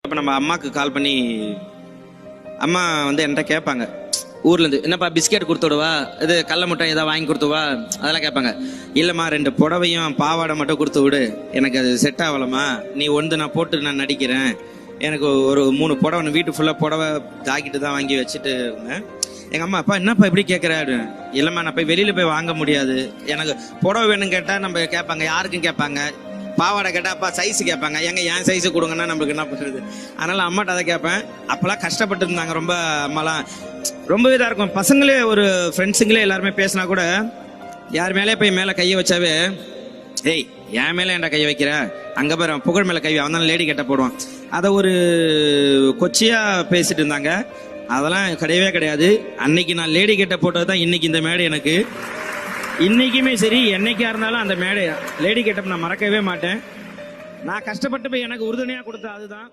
அப்போ நம்ம அம்மாவுக்கு கால் பண்ணி அம்மா வந்து என்கிட்ட கேட்பாங்க, ஊர்லேருந்து என்னப்பா பிஸ்கெட் கொடுத்துடுவா, இது கடல மிட்டாய் ஏதாவது வாங்கி கொடுத்துவா, அதெல்லாம் கேட்பாங்க. இல்லைம்மா 2 புடவையும் பாவாடை மட்டும் கொடுத்து விடு, எனக்கு அது செட் ஆகலம்மா, நீ ஒன்று நான் போட்டு நான் நடிக்கிறேன், எனக்கு ஒரு 3 புடவை வீட்டு ஃபுல்லாக புடவை ஜாக்கெட்டு தான் வாங்கி வச்சுட்டு இருந்தேன். எங்கள் அம்மா அப்பா என்னப்பா இப்படி கேட்குற அப்படின்னு. இல்லைம்மா நான் போய் வெளியில் போய் வாங்க முடியாது, எனக்கு புடவை வேணும்னு கேட்டால் நம்ம கேட்பாங்க, யாருக்கும் கேட்பாங்க, பாவாடை கேட்டால் அப்பா சைஸு கேட்பாங்க, என் சைஸு கொடுங்கன்னா நம்மளுக்கு என்ன பண்ணுறது. அதனால் அம்மாட்ட அதை கேட்பேன். அப்போல்லாம் கஷ்டப்பட்டு இருந்தாங்க ரொம்ப. அம்மாலாம் ரொம்ப இதாக இருக்கும். பசங்களே ஒரு ஃப்ரெண்ட்ஸுங்களே எல்லாருமே பேசினா கூட யார் மேலே போய் மேலே கையை வச்சாவே, ஏய் என் மேலே ஏன்டா கையை வைக்கிற, அங்கே பாரு புகழ் மேலே கை, அவன் தான் லேடி கேட்ட போடுவான், அதை ஒரு கொச்சியாக பேசிட்டு இருந்தாங்க. அதெல்லாம் கிடையவே கிடையாது. அன்னைக்கு நான் லேடி கேட்ட போட்டது தான் இன்னைக்கு இந்த மேடை எனக்கு. இன்னைக்குமே சரி, என்னைக்கா இருந்தாலும் அந்த மேடை லேடி கேட்டப் நான் மறக்கவே மாட்டேன். நான் கஷ்டப்பட்டு போய் எனக்கு உறுதுணையாக கொடுத்த அதுதான்.